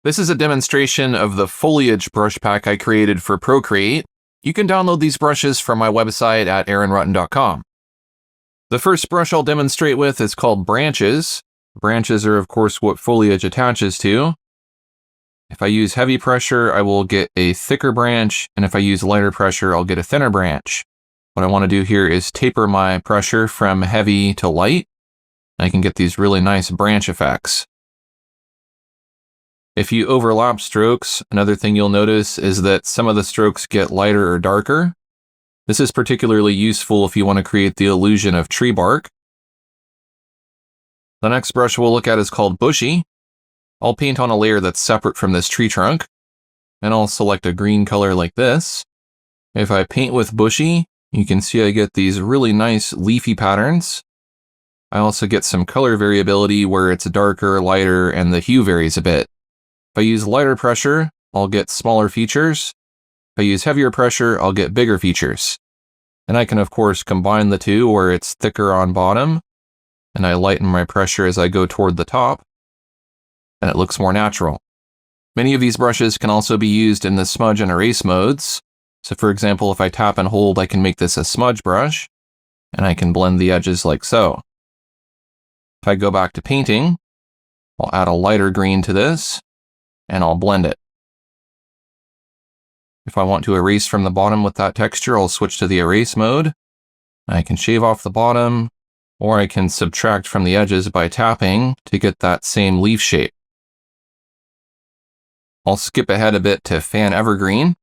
This is a demonstration of the Foliage brush pack I created for Procreate. You can download these brushes from my website at aaronrutten.com. The first brush I'll demonstrate with is called Branches. Branches are, of course, what foliage attaches to. If I use heavy pressure, I will get a thicker branch, and if I use lighter pressure, I'll get a thinner branch. What I want to do here is taper my pressure from heavy to light. I can get these really nice branch effects. If you overlap strokes, another thing you'll notice is that some of the strokes get lighter or darker. This is particularly useful if you want to create the illusion of tree bark. The next brush we'll look at is called Bushy. I'll paint on a layer that's separate from this tree trunk, and I'll select a green color like this. If I paint with Bushy, you can see I get these really nice leafy patterns. I also get some color variability where it's darker, lighter, and the hue varies a bit. If I use lighter pressure, I'll get smaller features. If I use heavier pressure, I'll get bigger features. And I can, of course, combine the two where it's thicker on bottom, and I lighten my pressure as I go toward the top, and it looks more natural. Many of these brushes can also be used in the smudge and erase modes. So for example, if I tap and hold, I can make this a smudge brush, and I can blend the edges like so. If I go back to painting, I'll add a lighter green to this, and I'll blend it. If I want to erase from the bottom with that texture, I'll switch to the erase mode. I can shave off the bottom, or I can subtract from the edges by tapping to get that same leaf shape. I'll skip ahead a bit to Fan Evergreen.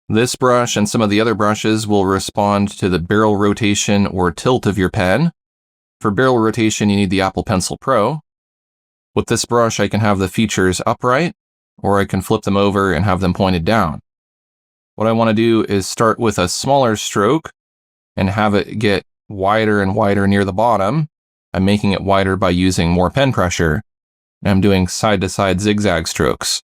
This brush and some of the other brushes will respond to the barrel rotation or tilt of your pen. For barrel rotation, you need the Apple Pencil Pro. With this brush, I can have the features upright, or I can flip them over and have them pointed down. What I want to do is start with a smaller stroke and have it get wider and wider near the bottom. I'm making it wider by using more pen pressure. I'm doing side-to-side zigzag strokes.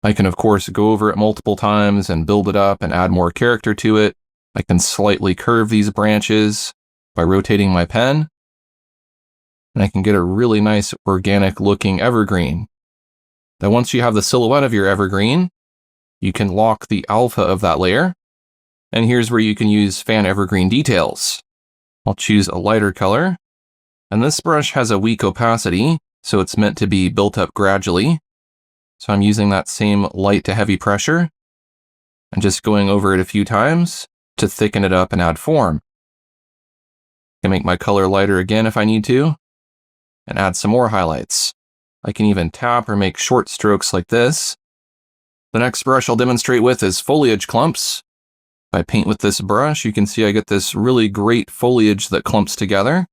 I can, of course, go over it multiple times and build it up and add more character to it. I can slightly curve these branches by rotating my pen, and I can get a really nice organic-looking evergreen. Now, once you have the silhouette of your evergreen, you can lock the alpha of that layer, and here's where you can use Fan Evergreen Details. I'll choose a lighter color, and this brush has a weak opacity, so it's meant to be built up gradually. So I'm using that same light to heavy pressure, and just going over it a few times to thicken it up and add form. I can make my color lighter again if I need to, and add some more highlights. I can even tap or make short strokes like this. The next brush I'll demonstrate with is Foliage Clumps. If I paint with this brush, you can see I get this really great foliage that clumps together.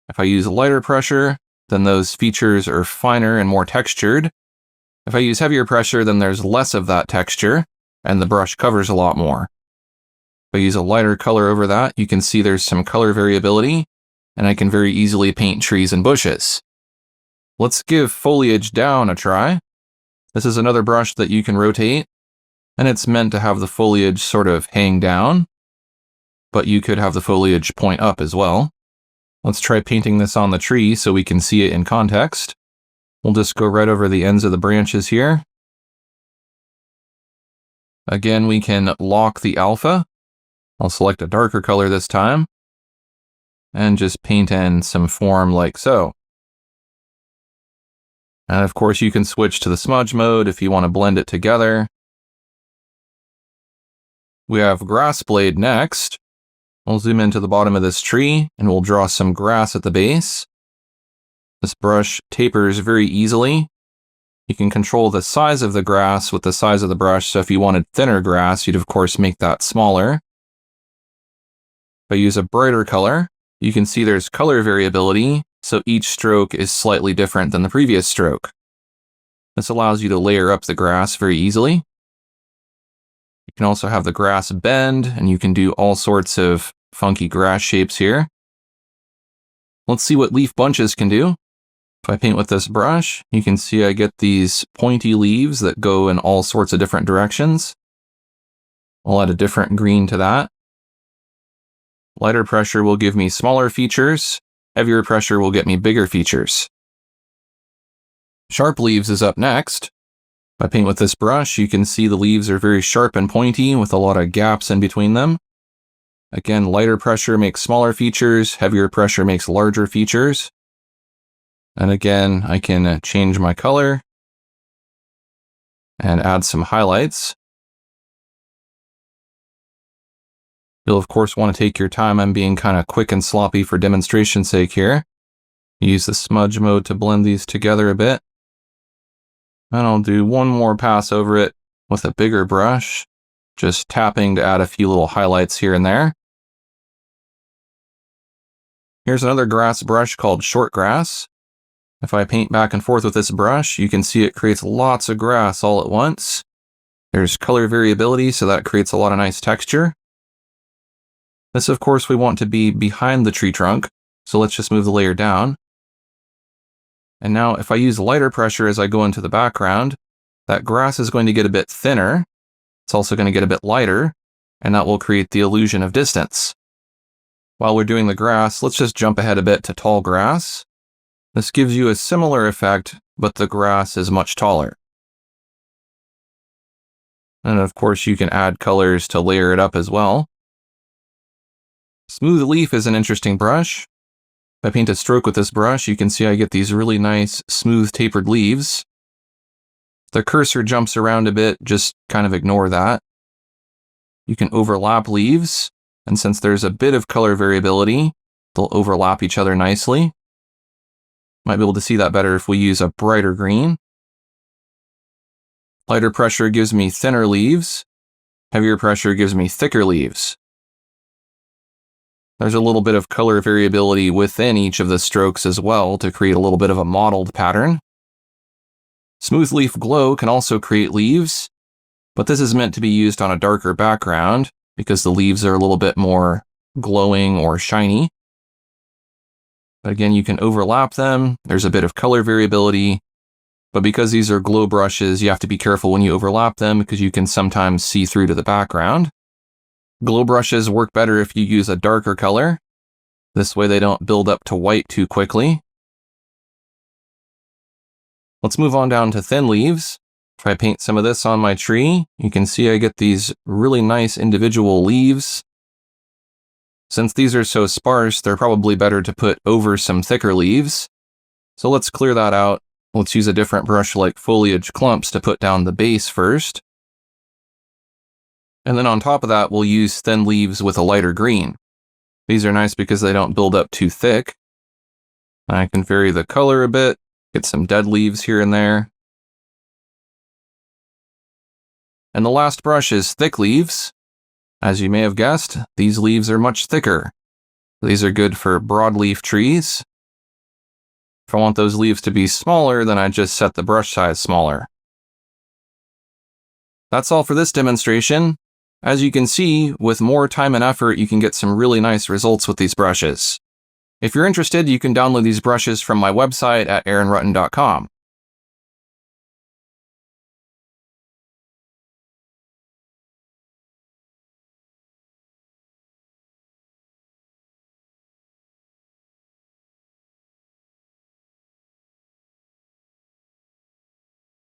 If I use lighter pressure, then those features are finer and more textured. If I use heavier pressure, then there's less of that texture, and the brush covers a lot more. If I use a lighter color over that, you can see there's some color variability, and I can very easily paint trees and bushes. Let's give Foliage Down a try. This is another brush that you can rotate, and it's meant to have the foliage sort of hang down, but you could have the foliage point up as well. Let's try painting this on the tree so we can see it in context. We'll just go right over the ends of the branches here. Again, we can lock the alpha. I'll select a darker color this time, and just paint in some form like so. And of course, you can switch to the smudge mode if you want to blend it together. We have Grass Blade next. We'll zoom into the bottom of this tree, and we'll draw some grass at the base. This brush tapers very easily. You can control the size of the grass with the size of the brush, so if you wanted thinner grass, you'd of course make that smaller. If I use a brighter color, you can see there's color variability, so each stroke is slightly different than the previous stroke. This allows you to layer up the grass very easily. You can also have the grass bend, and you can do all sorts of funky grass shapes here. Let's see what leaf bunches can do. If I paint with this brush, you can see I get these pointy leaves that go in all sorts of different directions. I'll add a different green to that. Lighter pressure will give me smaller features. Heavier pressure will get me bigger features. Sharp leaves is up next. If I paint with this brush, you can see the leaves are very sharp and pointy with a lot of gaps in between them. Again, lighter pressure makes smaller features, heavier pressure makes larger features. And again, I can change my color and add some highlights. You'll of course want to take your time. I'm being kind of quick and sloppy for demonstration's sake here. Use the smudge mode to blend these together a bit. And I'll do one more pass over it with a bigger brush, just tapping to add a few little highlights here and there. Here's another grass brush called Short Grass. If I paint back and forth with this brush, you can see it creates lots of grass all at once. There's color variability, so that creates a lot of nice texture. This, of course, we want to be behind the tree trunk, so let's just move the layer down. And now if I use lighter pressure as I go into the background, that grass is going to get a bit thinner. It's also going to get a bit lighter, and that will create the illusion of distance. While we're doing the grass, let's just jump ahead a bit to tall grass. This gives you a similar effect, but the grass is much taller. And of course, you can add colors to layer it up as well. Smooth Leaf is an interesting brush. If I paint a stroke with this brush, you can see I get these really nice, smooth, tapered leaves. The cursor jumps around a bit, just kind of ignore that. You can overlap leaves, and since there's a bit of color variability, they'll overlap each other nicely. Might be able to see that better if we use a brighter green. Lighter pressure gives me thinner leaves. Heavier pressure gives me thicker leaves. There's a little bit of color variability within each of the strokes as well to create a little bit of a mottled pattern. Smooth Leaf Glow can also create leaves, but this is meant to be used on a darker background because the leaves are a little bit more glowing or shiny. But again, you can overlap them. There's a bit of color variability, but because these are glow brushes, you have to be careful when you overlap them because you can sometimes see through to the background. Glow brushes work better if you use a darker color. This way they don't build up to white too quickly. Let's move on down to thin leaves. If I paint some of this on my tree, you can see I get these really nice individual leaves. Since these are so sparse, they're probably better to put over some thicker leaves. So let's clear that out. Let's use a different brush like Foliage Clumps to put down the base first. And then on top of that, we'll use thin leaves with a lighter green. These are nice because they don't build up too thick. I can vary the color a bit, get some dead leaves here and there. And the last brush is Thick Leaves. As you may have guessed, these leaves are much thicker. These are good for broadleaf trees. If I want those leaves to be smaller, then I just set the brush size smaller. That's all for this demonstration. As you can see, with more time and effort, you can get some really nice results with these brushes. If you're interested, you can download these brushes from my website at aaronrutten.com.